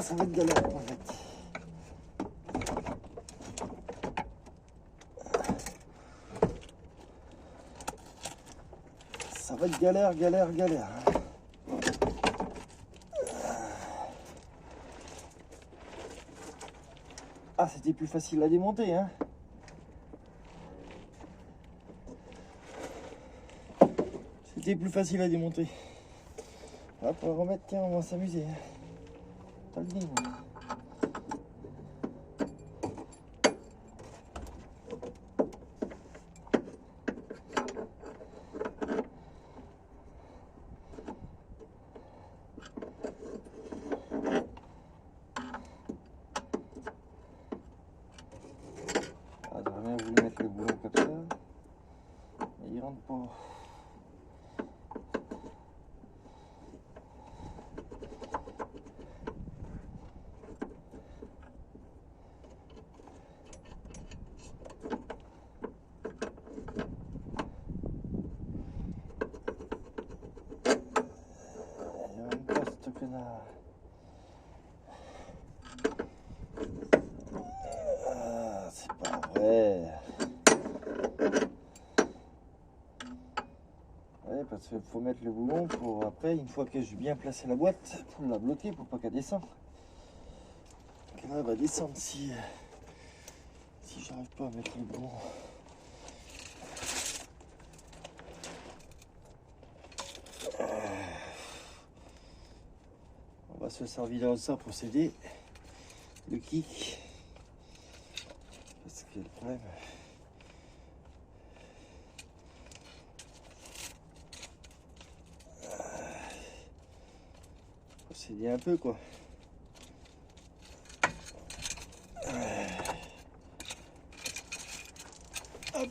ça va être galère en fait. Ça va être galère, galère, galère. Ah, c'était plus facile à démonter, hein. C'était plus facile à démonter. Là, pour le remettre, tiens, on va s'amuser. Pas le dis, moi. Ah, j'aurais bien voulu mettre le boulon comme ça. Mais il rentre pas. Ah, c'est pas vrai. Ouais, parce qu'il faut mettre le boulon pour après, une fois que j'ai bien placé la boîte, pour la bloquer pour pas qu'elle descende. Donc là, elle va descendre si j'arrive pas à mettre le boulon. On va se servir de ça pour s'aider. Le kick. Parce que le problème. Faut s'aider un peu quoi. Hop.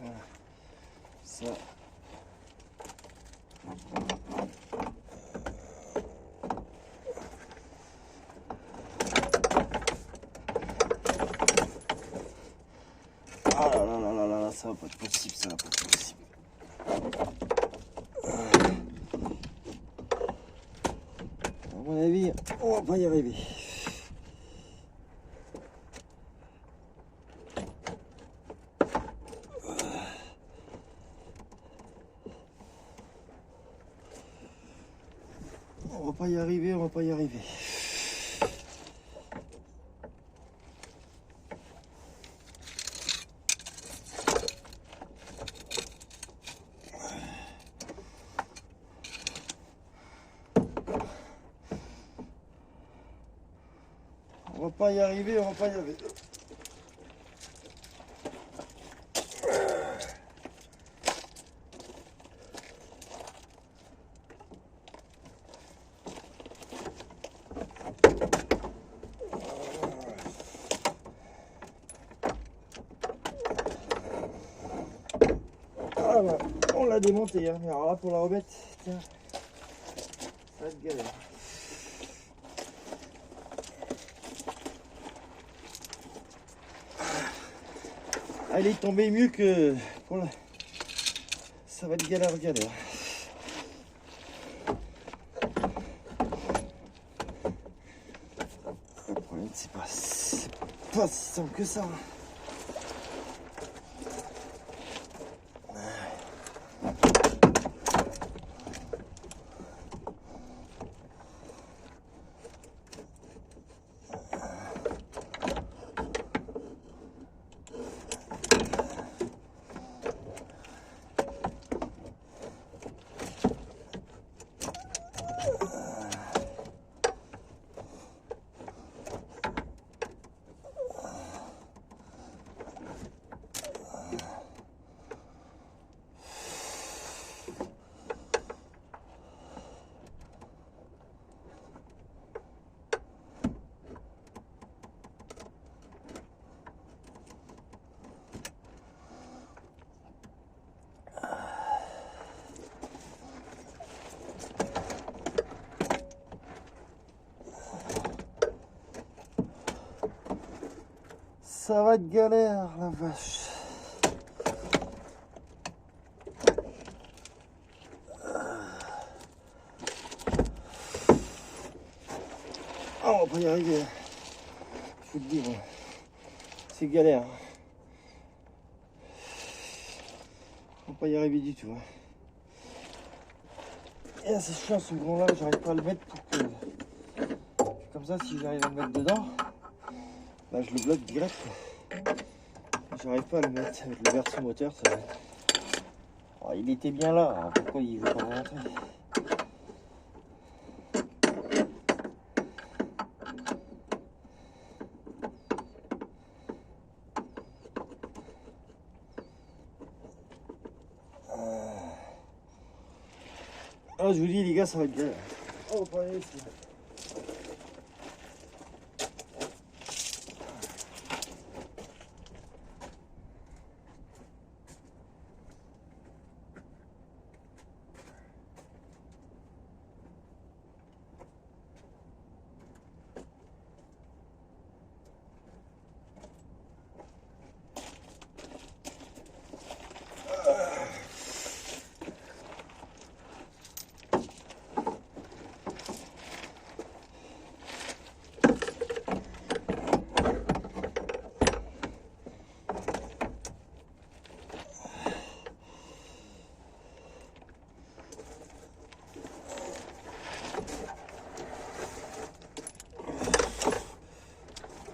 Voilà. Ça. Ah là là là là là, ça va pas être possible, ça va pas être possible. À mon avis, on va pas y arriver. On va pas y arriver, on va pas y arriver. On va pas y arriver, on va pas y arriver. Ah bah, on l'a démonté, hein. Alors là pour la remettre, tiens, ça va être galère. Elle est tombée mieux que pour la... Ça va être galère, galère. Le problème c'est pas si simple que ça. Ça va être galère, la vache. on va pas y arriver. Je vous le dis, c'est galère. On va pas y arriver du tout. Et là, c'est chiant ce gros là, j'arrive pas à le mettre pour que. Comme ça, si j'arrive à le mettre dedans, bah, je le bloque direct. J'arrive pas à le mettre avec le verso moteur. Ça... Oh, il était bien là, alors pourquoi il veut pas rentrer? Oh, je vous dis les gars, ça va être bien. Oh, pas aller ici.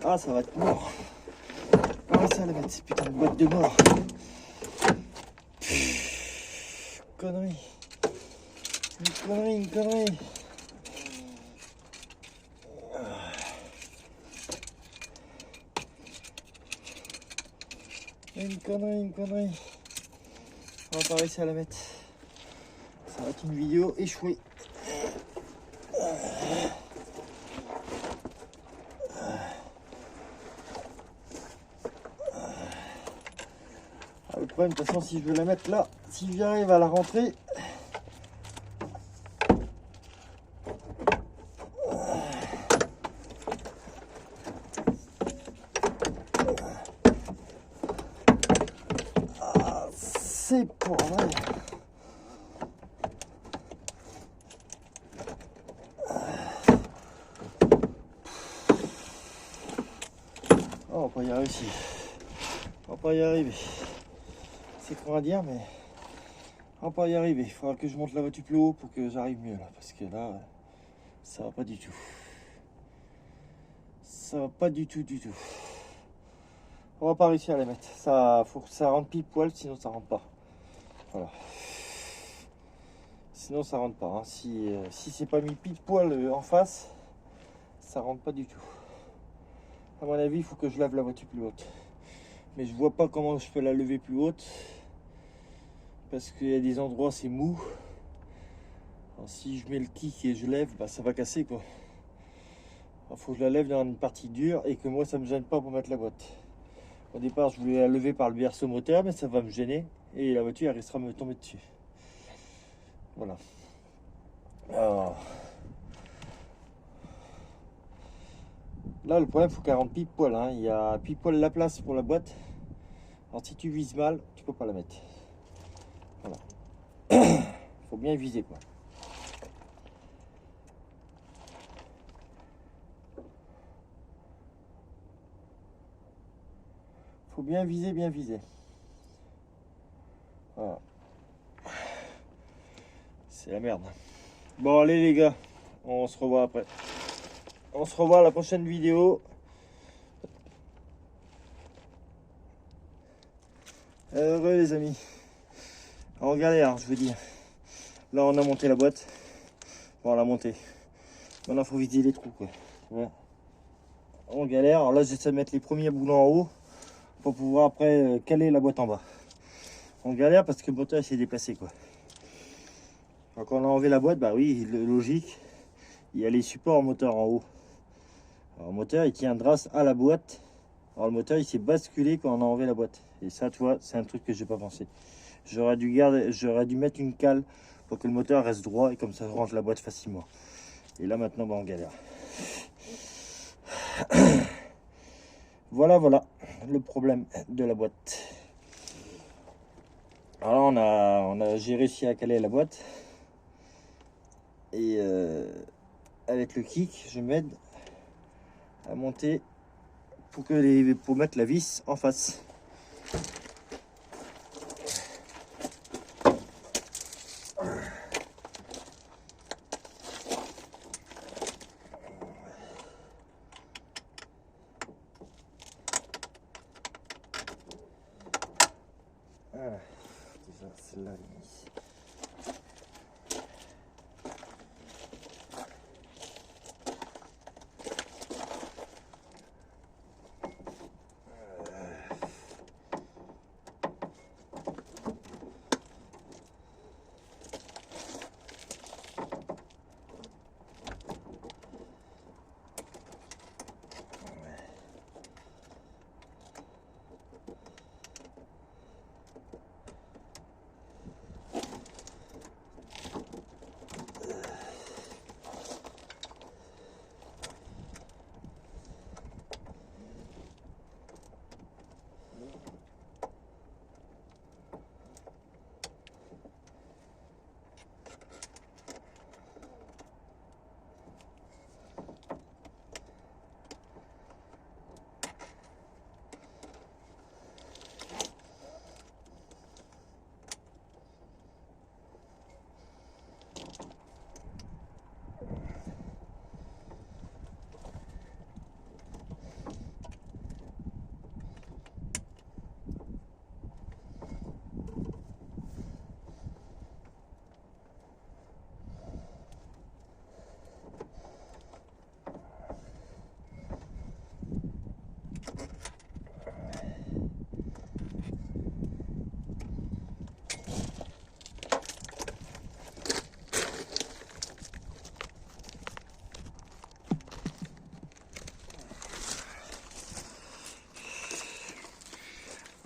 Ah, ça va être mort. Comment ça, la mettre ces putains de boîtes de mort? Connerie. Une connerie. Une connerie. On va pas réussir à la mettre. Ça va être une vidéo échouée. Le problème, de toute façon, si je veux la mettre là, si j'arrive à la rentrer, c'est pour vrai. Oh, on va pas y arriver ici. On va pas y arriver. C'est con à dire, mais on va pas y arriver. Il faudra que je monte la voiture plus haut pour que j'arrive mieux là. Parce que là, ça va pas du tout. Ça va pas du tout. On va pas réussir à la mettre. Ça, faut que ça rentre pile poil, sinon ça rentre pas. Voilà. Sinon ça rentre pas. Hein. Si c'est pas mis pile poil en face, ça rentre pas du tout. À mon avis, il faut que je lave la voiture plus haute. Mais je vois pas comment je peux la lever plus haute. Parce qu'il y a des endroits c'est mou. Alors, si je mets le kick et je lève, bah, ça va casser quoi. Il faut que je la lève dans une partie dure et que moi ça me gêne pas pour mettre la boîte. Au départ je voulais la lever par le berceau moteur, mais ça va me gêner et la voiture elle restera me tomber dessus. Voilà. Alors, là le problème, il faut qu'elle rentre pile poil. Hein. Il y a pile poil la place pour la boîte. Alors si tu vises mal, tu peux pas la mettre. Voilà. Faut bien viser quoi. Faut bien viser. Voilà. C'est la merde. Bon allez les gars, on se revoit après. On se revoit à la prochaine vidéo. Heureux les amis. En galère, je veux dire. Là on a monté la boîte. Bon, on l'a monté. Maintenant il faut viser les trous quoi. Ouais. En galère. Alors là j'essaie de mettre les premiers boulons en haut pour pouvoir après caler la boîte en bas. On galère parce que le moteur s'est déplacé quoi. Donc quand on a enlevé la boîte, bah oui, logique, il y a les supports moteur en haut. Alors le moteur il tiendra à la boîte. Alors le moteur il s'est basculé quand on a enlevé la boîte. Et ça tu vois, c'est un truc que j'ai pas pensé. J'aurais dû mettre une cale pour que le moteur reste droit et comme ça je range la boîte facilement. Et là maintenant bah, on galère. Voilà le problème de la boîte. Alors j'ai réussi à caler la boîte et avec le kick je m'aide à monter pour mettre la vis en face. Voilà, déjà celle-là elle est mise.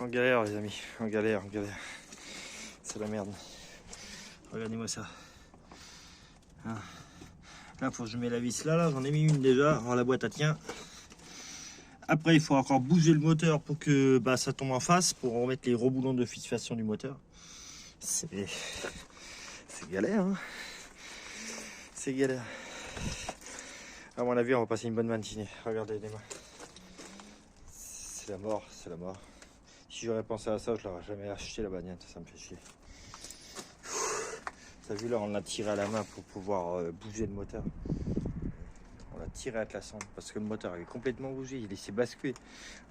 En galère les amis, en galère. C'est la merde. Regardez-moi ça. Hein. Là, faut que je mets la vis là, j'en ai mis une déjà. Alors la boîte elle tient. Après, il faut encore bouger le moteur pour que ça tombe en face, pour remettre les reboulons de fixation du moteur. C'est galère, hein. C'est galère. À mon avis, on va passer une bonne matinée. Regardez les mains. C'est la mort, c'est la mort. Si j'aurais pensé à ça, je l'aurais jamais acheté la bagnette, ça me fait chier. T'as vu là, on l'a tiré à la main pour pouvoir bouger le moteur. On l'a tiré avec la sonde parce que le moteur est complètement bougé, il s'est basculé.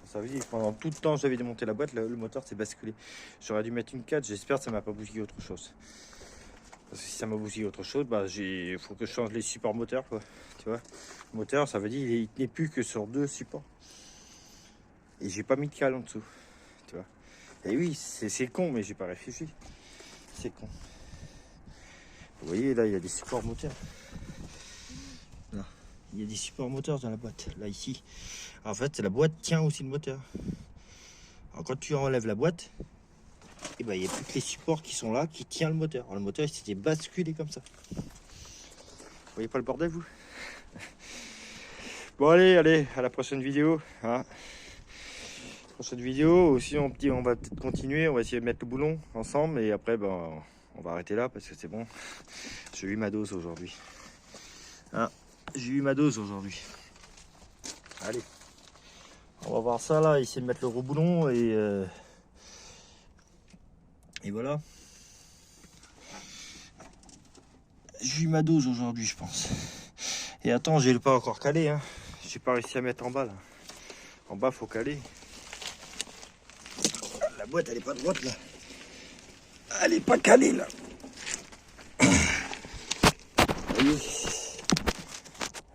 Ça veut dire que pendant tout le temps j'avais démonté la boîte, le moteur s'est basculé. J'aurais dû mettre une 4, j'espère que ça m'a pas bousillé autre chose. Parce que si ça m'a bousillé autre chose, il faut que je change les supports moteurs, quoi. Tu vois, le moteur, ça veut dire il n'est plus que sur 2 supports. Et j'ai pas mis de cale en dessous. Tu vois. Et oui, c'est con, mais j'ai pas réfléchi. C'est con. Vous voyez, là, il y a des supports moteurs. Là, il y a des supports moteurs dans la boîte. Là, ici. En fait, la boîte tient aussi le moteur. Alors, quand tu enlèves la boîte, il n'y a plus que les supports qui sont là, qui tiennent le moteur. Alors, le moteur, il s'était basculé comme ça. Vous voyez pas le bordel, vous? Bon, allez, à la prochaine vidéo. Hein. Prochaine vidéo. Aussi, on va peut-être continuer. On va essayer de mettre le boulon ensemble. Et après, on va arrêter là parce que c'est bon. J'ai eu ma dose aujourd'hui. Hein, j'ai eu ma dose aujourd'hui. Allez. On va voir ça là. Essayer de mettre le reboulon et voilà. J'ai eu ma dose aujourd'hui, je pense. Et attends, j'ai pas encore calé. Hein. J'ai pas réussi à mettre en bas là. En bas, faut caler. La boîte, elle est pas droite là. Elle est pas calée là. Vous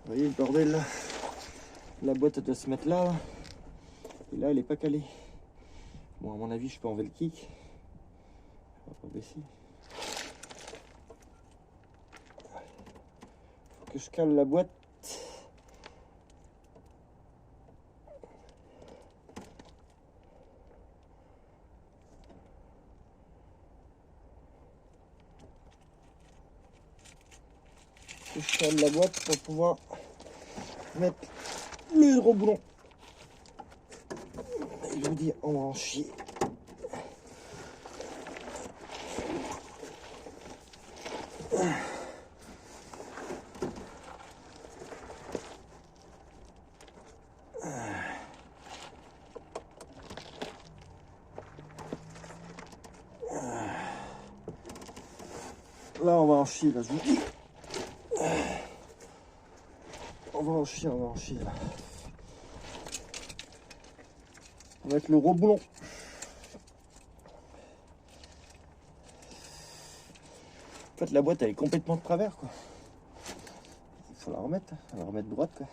voyez le bordel là. La boîte elle doit se mettre là. Et là, elle est pas calée. Bon, à mon avis, je peux enlever le kick. On va pas baisser. Faut que je cale la boîte. Je cale la boîte pour pouvoir mettre le gros boulon. Je vous dis, on va en chier. Là, on va en chier, là, je vous dis. On va en chier, là. On va mettre le gros boulon. En fait, la boîte, elle est complètement de travers, quoi. Il faut la remettre droite, quoi.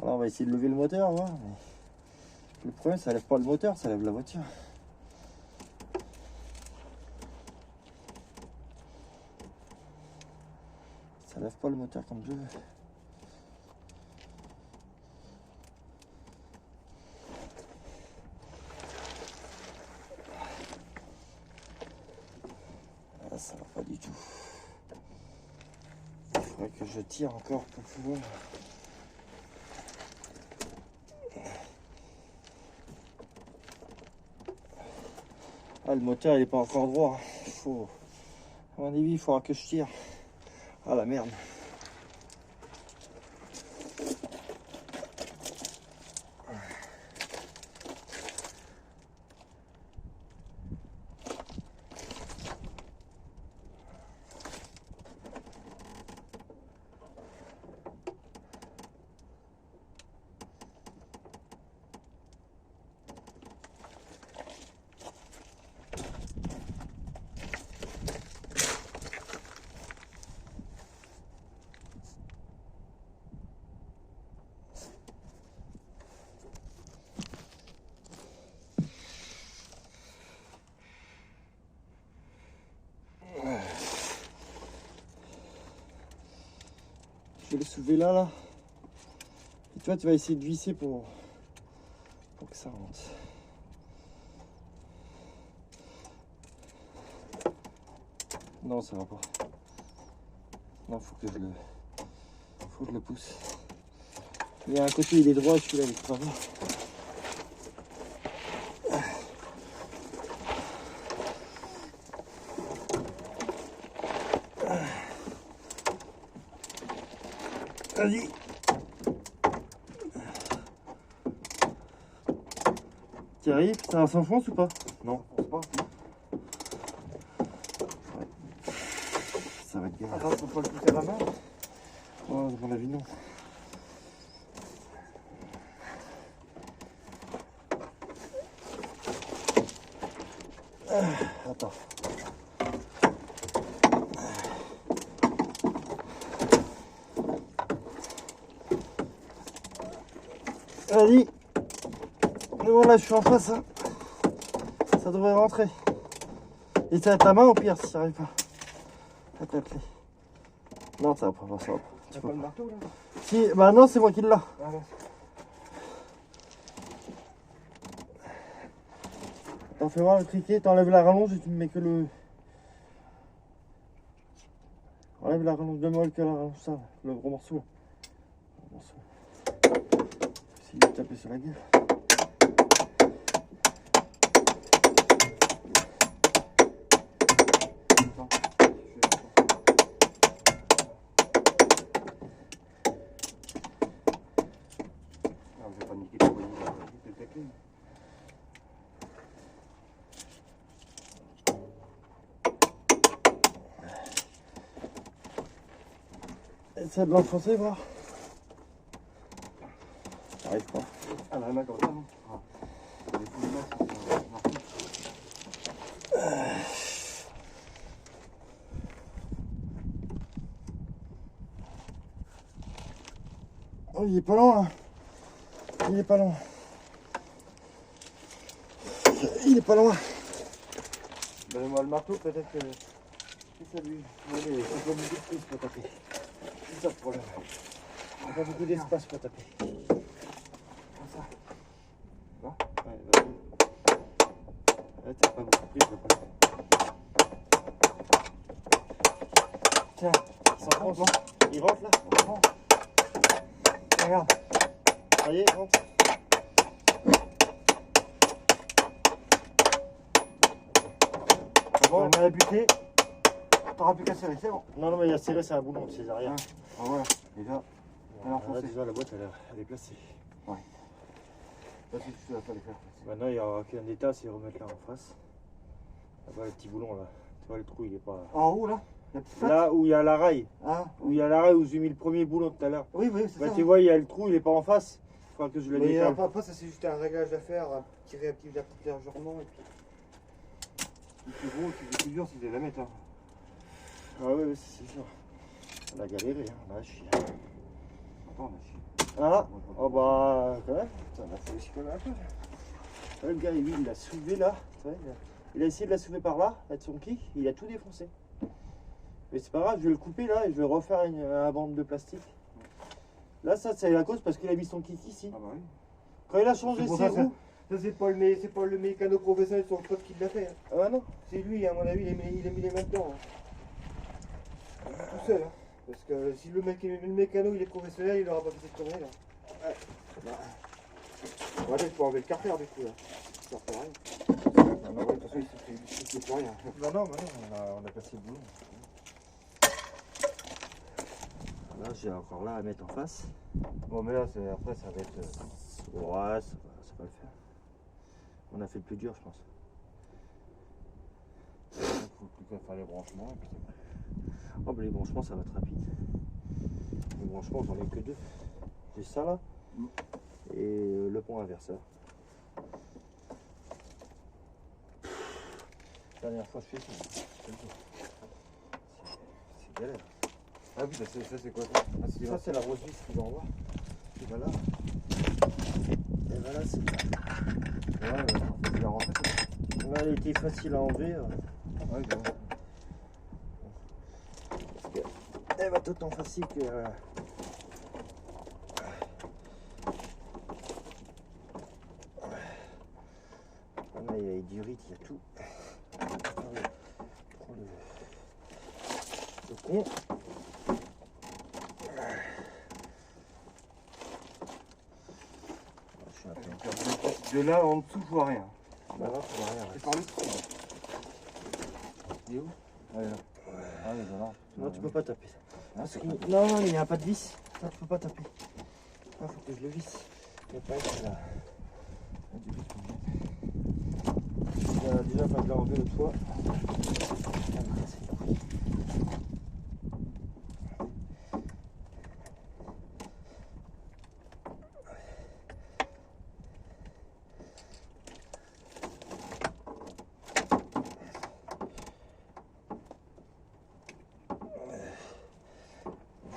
Alors, on va essayer de lever le moteur, voir. Mais le problème, ça lève pas le moteur, ça lève la voiture. Ça lève pas le moteur comme je veux. Ah, ça va pas du tout. Il faudrait que je tire encore pour pouvoir. Ah, le moteur il est pas encore droit. À mon avis, il faudra que je tire. Ah la merde. Je vais le soulever là. Et toi, tu vas essayer de visser pour que ça rentre. Non, ça va pas. Non, faut que je le pousse. Il y a un côté, il est droit, celui-là, il est pas droit. Vas-y. Tu arrives, ça s'enfonce ou pas? Non, je pense pas. Ouais. Ça va être galère. Attends, faut pas le pousser à la main? Oh, à mon avis, non. Attends. Vas-y. Mais bon, là, je suis en face. Hein. Ça devrait rentrer. Et ça à ta main au pire si ça arrive pas. Avec la clé. Non, ça va pas, ça va pas. T'as pas le marteau là? Si, bah non, c'est moi qui l'ai. Ah ouais. T'en fais voir le criquet, t'enlèves la rallonge et tu me mets que le. Enlève la rallonge de molle que la rallonge, ça, le gros morceau. Le morceau. Essaye de taper sur la gueule. Non, je vais pas niquer ta poignée, c'est ta clé. Essaye de l'enfoncer, voir. J'arrive pas. Ah, la main comme ça, non? Ah. Les fous de main, c'est un marteau. Oh, il est pas loin. Il est pas loin. Il est pas loin. Donnez-moi le marteau, peut-être que. Si ça lui. Allez, c'est pas beaucoup de prise pour taper. C'est ça le problème. Il n'y a pas beaucoup d'espace pour taper. Comme ça. Non? Ouais, vas-y. Là, t'as pas beaucoup de prise, je vais pas le faire. Tiens, ça rentre, non? Il rentre là? Regarde. Ça y est, il rentre. Bon, on a buté. T'auras plus qu'à serrer, c'est bon. Non, mais il y a serré, c'est un boulon, c'est derrière. Ah voilà, déjà. Elle a enfoncé. Là, déjà, la boîte, elle est placée. Ouais. Là, si tu vas pas les faire. Maintenant, il n'y aura qu'un état, c'est remettre là en face. Là-bas, le petit boulon, là. vois, le trou, il est pas. En haut là, la petite patte. Là où il y a la rail, Ah, où il y a la rail où j'ai mis le premier boulon tout à l'heure. oui, oui, c'est Bah, ça. tu vois, il y a le trou, il est pas en face. Il faudra que je le Mais décale. après, ça c'est juste un réglage à faire, tirer un petit légèrement et puis. Le plus gros, le plus dur, c'est de la mettre. Hein. Ah ouais, c'est sûr. On a galéré, hein. Là, je suis. Attends, là, Ah, oh bah, quand même. ça va falloir aussi quand même un peu. Ouais, le gars, lui, il l'a soulevé là. Tu vois, il a essayé de la soulever par là, avec son kick, il a tout défoncé. Mais c'est pas grave, je vais le couper là et je vais refaire un bande de plastique. Là, ça, c'est la cause parce qu'il a mis son kick ici. Ah bah oui. Quand il a changé C'est pour ses ça, roues. Ça, c'est pas le mécano professionnel sur le pote qui l'a fait. Hein. Ah non. C'est lui, à mon avis, il a mis les mains dedans. Hein. Tout seul. Hein. Parce que si le mécano il est professionnel, il aura pas fait cette connerie là. Ouais. Bah. Ouais, il faut enlever le carter du coup là. Ça sert à rien. Non, ouais, de toute façon, il ne fait rien. Non, non, on a passé le boulot. Là, j'ai encore là à mettre en face. Bon, mais là, après, ça va être. Ouais, ça va le faire. On a fait le plus dur, je pense. Il faut plus qu'à faire les branchements. Et puis c'est bon. Oh, bah, les branchements, ça va être rapide. Les branchements, j'en ai que deux. J'ai ça là et le pont inverseur. Dernière fois, je fais ça. C'est galère. Ah oui, ça c'est quoi ça? Ah, Ça, c'est la grosse vis qu'ils envoient. Et voilà. Et voilà, c'est Ouais, facile à rentrer. là, elle était facile à enlever. Ouais, bien. Elle va être autant facile que. Là, il y a les durites, il y a tout. Prends le con. Je suis un peu. De là en dessous, je vois rien. Là, faut voir rien. C'est par le trou. Il est où? Ah, là. Ah, oui, voilà. Non, tu peux pas taper. Ah, c'est Non, non, il n'y a pas de vis. Ça, tu peux pas taper. Là, faut que je le visse. Il n'y a pas être là. Déjà, quand je l'ai enlevé l'autre fois.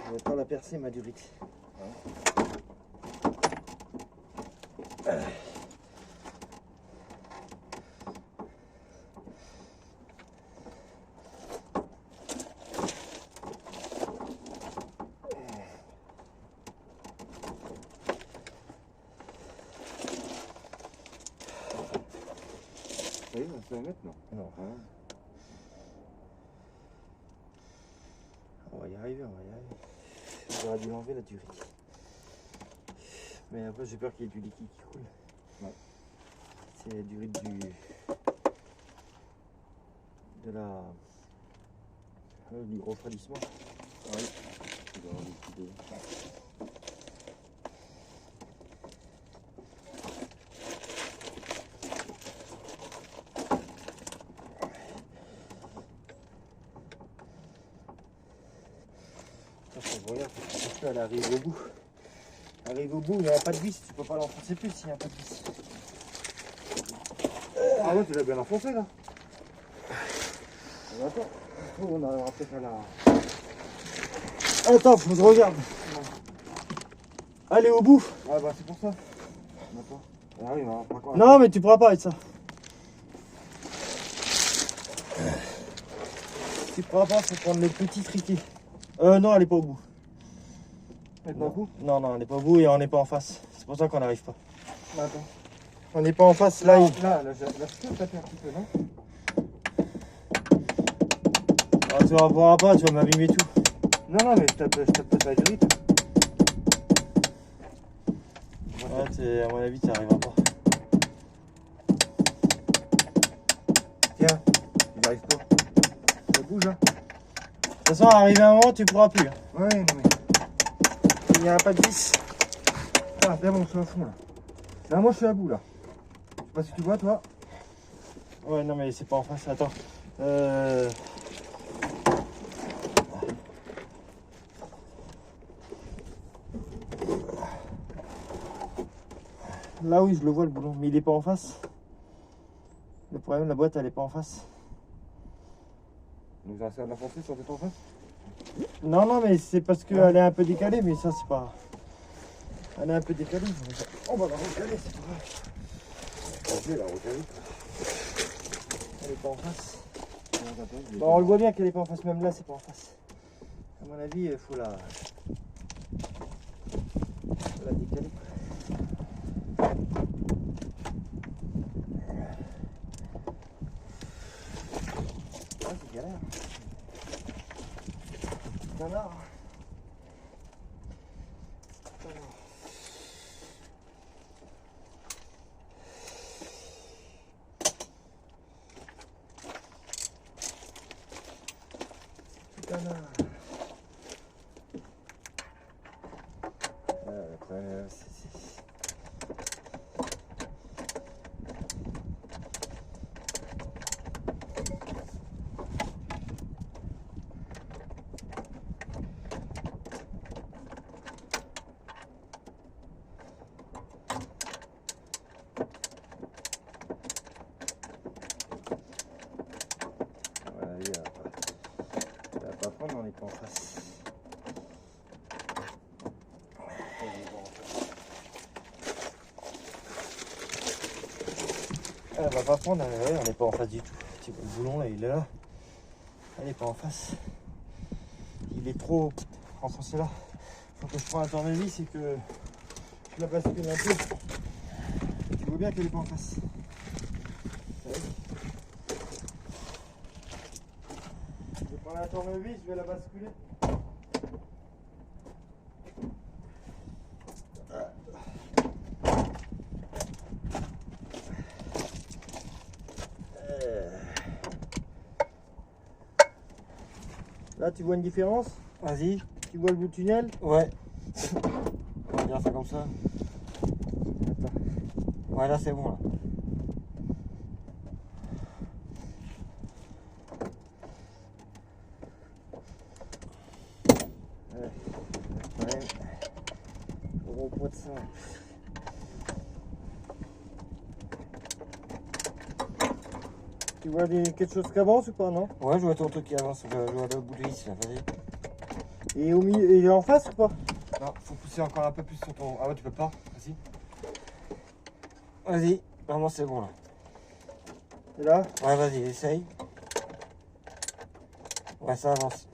Je vais pas la percer, ma durite. Ça y est, ça va mettre, non? Non. Ah. On va y arriver, on va y arriver. J'aurais dû l'enlever la durite. Mais après j'ai peur qu'il y ait du liquide qui coule. Ouais. C'est la durite du refroidissement. Oui. Il doit y avoir des petits dés. Regarde, parce qu'elle arrive au bout. Elle arrive au bout, il n'y a pas de vis, tu peux pas l'enfoncer plus s'il n'y a pas de vis. Ah ouais, tu l'as bien enfoncé là. Ah, attends, on arrivera peut-être à la. Attends, faut que je regarde. Allez au bout. Ah bah c'est pour ça. Attends. Ah oui, mais encore. Non, mais tu pourras pas avec ça. Tu pourras pas, faut prendre les petits triquets. Non, elle est pas au bout. Elle est pas au bout? Non, non, elle est pas au bout et on n'est pas en face. C'est pour ça qu'on n'arrive pas. Attends. On n'est pas en face, là. Là, je peux taper un petit peu, non? Ah, tu vas voir pas, tu vas m'abîmer tout. Non, mais je tape pas la durite. Ouais, à mon avis, tu n'y arriveras pas. Tiens, il arrive pas. Ça bouge, hein? De toute façon, arrivé à un moment, tu pourras plus. Ouais, non mais. Il n'y a pas de vis. Ah, c'est bon, je suis à fond là. Là, moi je suis à bout là. Je sais pas si tu vois, toi. Ouais, non, mais c'est pas en face. Attends. Là oui, je le vois le boulon, mais il est pas en face. Le problème, la boîte elle est pas en face. Donc, ça sert de la foncer sur cette en face. Non, non, mais c'est parce qu'elle est un peu décalée, mais ça c'est pas. Elle est un peu décalée. On va la recaler, c'est pas grave. Je vais la recaler. Elle est pas en face. Comment ça s'appelle? Bon, on le voit bien qu'elle est pas en face, même là c'est pas en face. À mon avis, il faut la décaler. Ah, c'est galère. Canard. Canard. Le problème, voilà, il va pas prendre, on n'est pas en face. Elle va pas prendre, ouais, on n'est pas en face du tout. Tu vois, le boulon là, il est là. Elle n'est pas en face. Il est trop enfoncé là. Faut que je prenne un tournevis et que je la bascule un peu. Tu vois bien qu'elle est pas en face. Je vais prendre un tournevis, je vais la basculer. Là, tu vois une différence? Vas-y. Tu vois le bout du tunnel? Ouais. On va dire ça comme ça. Attends. Ouais, là c'est bon là. Ouais. Gros pot de sang. Tu vois quelque chose qui avance ou pas, non? Ouais, je vois ton truc qui avance. Je vois le bout de vis là, vas-y. Et au milieu, il est en face ou pas? Non, faut pousser encore un peu plus sur ton. Ah ouais, tu peux pas? Vas-y. Vas-y. Vraiment c'est bon là. Et là? Ouais, vas-y, essaye. Ouais, ça avance.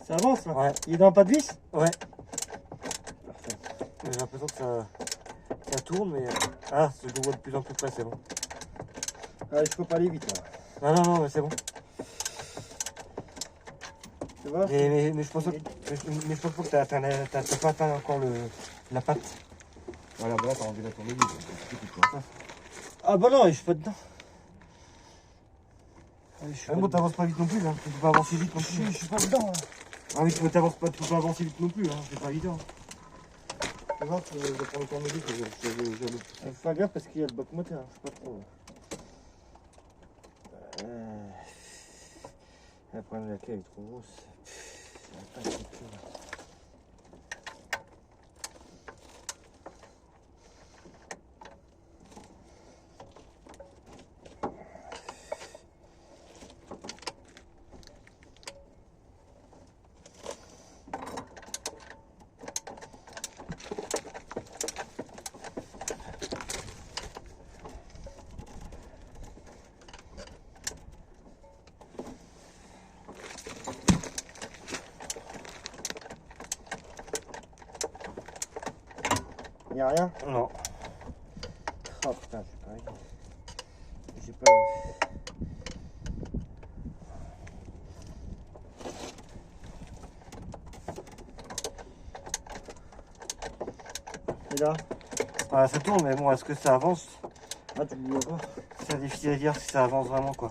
Ça avance là? Ouais. Il est dans le pas de vis? Ouais. Parfait. J'ai l'impression que ça tourne, mais. Ah, je le vois de plus en plus près, c'est bon. Ah, je peux pas aller vite là. Non, non, non, mais c'est bon. Tu vois? Mais je pense pas que t'as pas atteint encore la patte. Voilà, bah là, t'as enlevé la tournevis. Donc, tu peux pas. Ah bah non, je suis pas dedans. Ah, je suis Ah, pas bon, dedans. t'avances pas vite non plus, hein. Tu peux pas avancer vite non plus. Je suis pas dedans là. Ah oui, tu peux pas avancer vite non plus, hein. C'est pas évident. C'est bon, je vais prendre le tournevis. Faut faire gaffe parce qu'il y a le bloc moteur, hein. C'est pas trop. Le problème de la clé elle est trop grosse. Elle a pas de clé, là. Y'a rien? Non. Oh putain, je suis pareil. J'ai pas. Et là? Ah, ça tourne, mais bon, est-ce que ça avance? Ah, tu le vois pas? C'est difficile à dire si ça avance vraiment, quoi.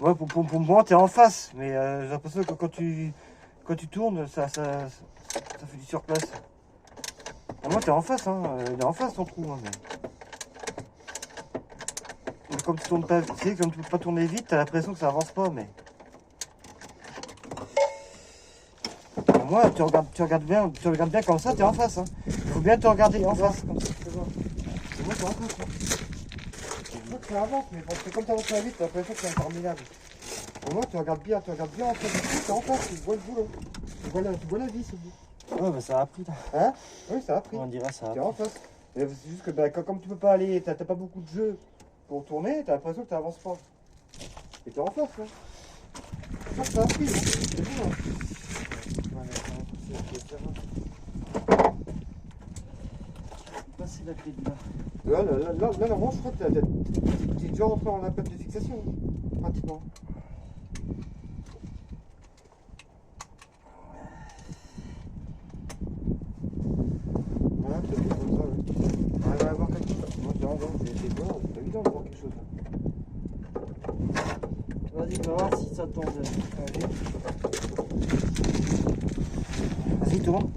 Ouais, pour moi, t'es en face, mais j'ai l'impression que quand tu tournes, ça fait du surplace. Pour moi, t'es en face, hein. Il est en face ton trou, hein, mais comme tu tournes pas, tu sais, comme tu peux pas tourner vite, t'as l'impression que ça avance pas, mais. Pour moi, tu regardes bien comme ça, t'es en face, hein. Faut bien te regarder en face, comme ça. Pour moi, c'est en face. Hein. Je vois que ça avance, mais bon, c'est comme ça avance très vite, t'as l'impression que c'est interminable. Pour moi, tu regardes bien en face du trou, t'es en face, tu vois le boulot. Tu vois la vis au bout. Ouais, bah ça a pris là. Hein? Oui, ça a pris. On dirait ça a T'es pris. en face. Mais c'est juste que bah, comme tu peux pas aller, t'as pas beaucoup de jeux pour tourner, t'as l'impression que t'avances pas. Et t'es en face, là. Je crois que ça a pris, hein. C'est bon, hein. Passer la clé de là. Là, normalement, je crois que t'es déjà rentré dans la plaque de fixation, pratiquement. Voilà, c'est comme ça, ouais. On va voir quelque chose. Moi, c'est vraiment, c'est évident de voir quelque chose. Vas-y, on va voir si ça tombe. Vas-y, tourne.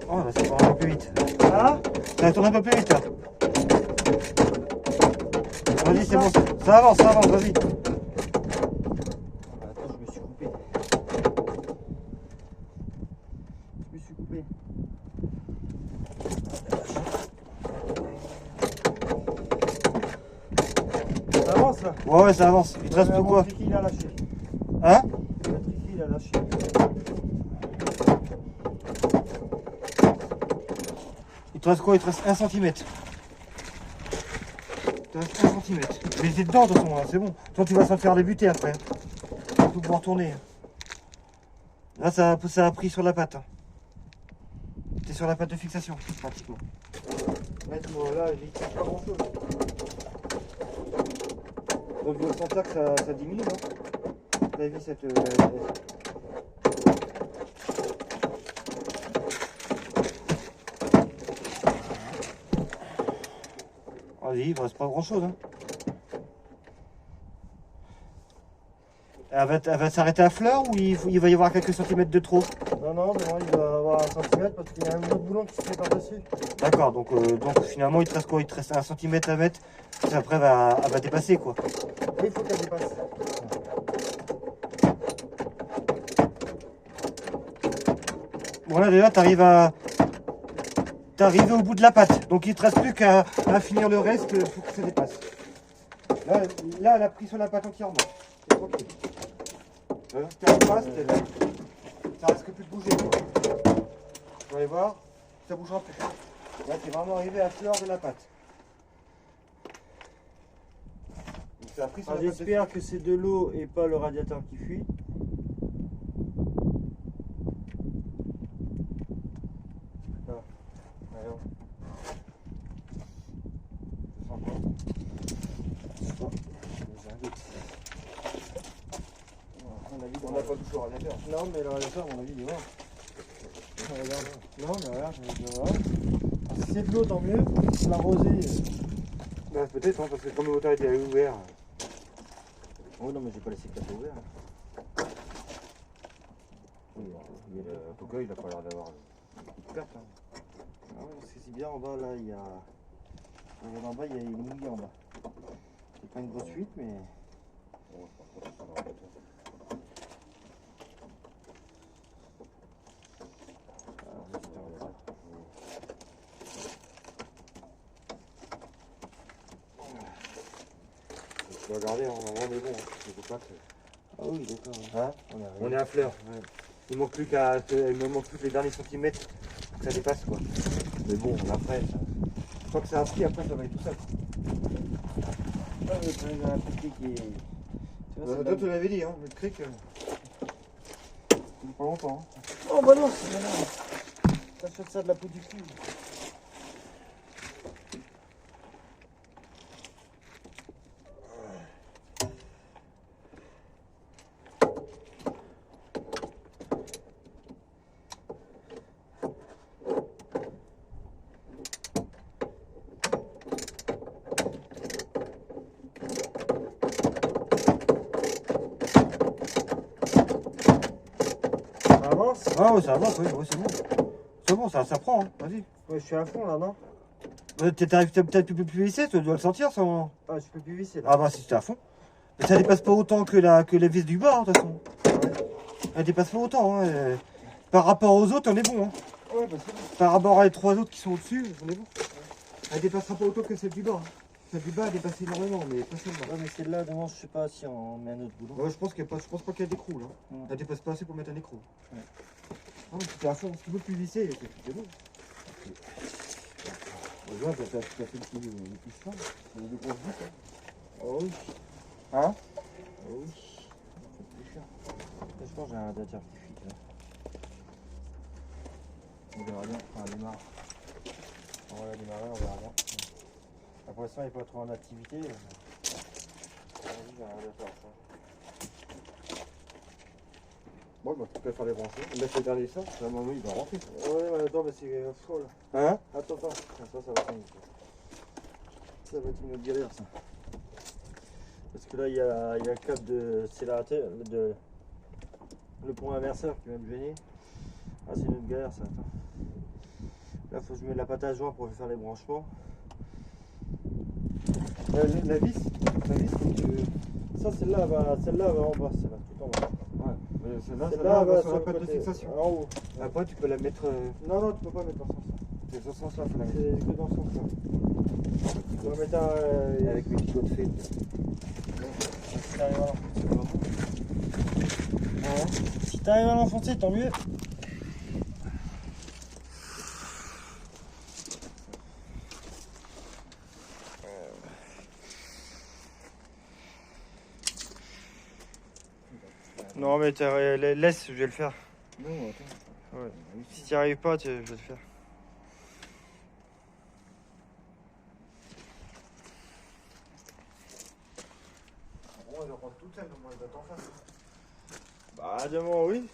Oh, bah, ça va un peu plus vite. Ah, Ça va tourner un peu plus vite, là. Vas-y, c'est bon. Ça avance, vas-y. attends, je me suis coupé. Ça avance, là. Ouais, ça avance. Il te reste plus quoi? Mon tricky, il a lâché. Hein? Le tricky, il a lâché. Il te reste quoi? Il te reste 1 cm. Il te reste 1 cm. Mais t'es dedans, de toute façon, là, c'est bon. Toi, tu vas s'en faire débuter après. Tu vas pouvoir tourner. Là, ça a pris sur la patte. Hein. T'es sur la patte de fixation, pratiquement. Maintenant, là, il ne pas grand chose. Donc, je dois sentir que ça diminue, non? La vis, cette. Vas-y, il reste pas grand chose. Hein. Elle va s'arrêter à fleur ou il va y avoir quelques centimètres de trop? Non, il doit avoir 1 cm parce qu'il y a un autre boulon qui se fait par-dessus. D'accord, donc finalement, il te reste quoi? Il te reste 1 cm à mettre. Après, elle va dépasser, quoi. Et il faut qu'elle dépasse. Bon, là, déjà, t'arrives au bout de la patte. Donc, il te reste plus qu'à finir le reste. Il faut que ça dépasse. Là, elle a pris sur la patte entièrement. C'est tranquille. Quand elle passe, ça risque plus de bouger. Vous allez voir, ça bougera plus. Là, t'es vraiment arrivé à fleur de la patte. Donc, ça a pris sur la patte de J'espère que c'est de l'eau et pas le radiateur qui fuit. Alors, on n'a pas touché au radiateur. Non, mais le radiateur, à mon avis, il est mort. Non, mais regarde, voilà. Si c'est de l'eau, tant mieux. L'arroser. Bah, peut-être, hein, parce que comme le moteur était ouvert. Oh non, mais j'ai pas laissé le capot ouvert. Oui, en tout cas, il a pas l'air d'avoir beaucoup de perte. Hein. Ah ouais, parce que c'est bien en bas, là, il y a. Regarde en bas, il y a une mouille en bas. C'est pas une grosse fuite, mais. Tu vas regarder, on est bon. Hein. Il faut pas que... Ah oui, d'accord. Hein On On est à fleur. Ouais. Il me manque plus que les derniers centimètres pour que ça dépasse, quoi. Mais bon, après, une fois que ça a pris, après, ça va être tout seul. Ah, mais quand même, il y a un petit qui est. Tu vois, c'est Toi, tu l'avais dit, hein, le cric, c'est pas longtemps. Hein. Oh bah non, c'est malin. T'achètes ça de la peau du cul. Ah ouais, ça avance, ouais, c'est bon. C'est bon, ça prend, hein. Vas-y. Ouais, je suis à fond là, non? T'arrives peut-être plus visser, tu dois le sentir sans. Ah, je peux plus visser là. Ah bah si t'es à fond. Mais ça dépasse pas autant que la vis du bas, hein, de toute façon. Elle dépasse pas autant, hein. Par rapport aux autres, on est bon, hein. Ouais, bah c'est bon. Par rapport à les 3 autres qui sont au-dessus, on est bon. Elle dépassera pas autant que celle du bas, hein. Celle du bas, elle dépasse énormément, mais pas celle-là. Ouais, mais celle-là, devant, je sais pas si on met un autre boulot. Ouais, je pense pas qu'il y a d'écrou, là. Elle dépasse pas assez pour mettre un écrou. Ouais. Ah, mais si t'es à fond, si tu veux plus visser, c'est bon. Rejoins, t'as fait le petit ça. C'est une grosse bouche, hein. Oh oui. Hein? Oh oui. C'est plus cher. Là, je pense que j'ai un radiateur qui fuite, là. On verra bien. Enfin, elle démarre. On va la démarrer, on verra bien. Là, pour l'instant, il n'est pas trop en activité. Vas-y, j'ai un radiateur, ça. Bon, bah, tu peux faire les brancher. Mettre le dernier ça. À un moment, il va rentrer. Ouais, mais attends, mais c'est faux là. Hein? Attends. Ça va finir. Ça va être une autre galère, ça. Parce que là, il y a le câble de accélérateur, le pont inverseur qui va me gêner. Ah, c'est une autre galère, ça. Attends. Là, faut que je mette la pâte à joint pour faire les branchements. La vis, faut que tu. Ça, celle-là va en bas, celle-là, tout en bas. Ouais, mais celle-là, Celle-là va va sur la patte de fixation. En haut. Après, tu peux la mettre. Non, tu peux pas mettre dans ce sens-là. C'est dans ce sens-là, faut la mettre. C'est que dans ce sens-là. Tu vas mettre un. Avec mes petits doigts de fée. Si t'arrives à l'enfoncer, tant mieux. Non, mais laisse, je vais le faire. Non, attends. Ouais. Si t'y arrives pas, je vais le faire. Bon, elle va prendre toute seule, au moins, elle va t'en faire. Bah, demain, oui.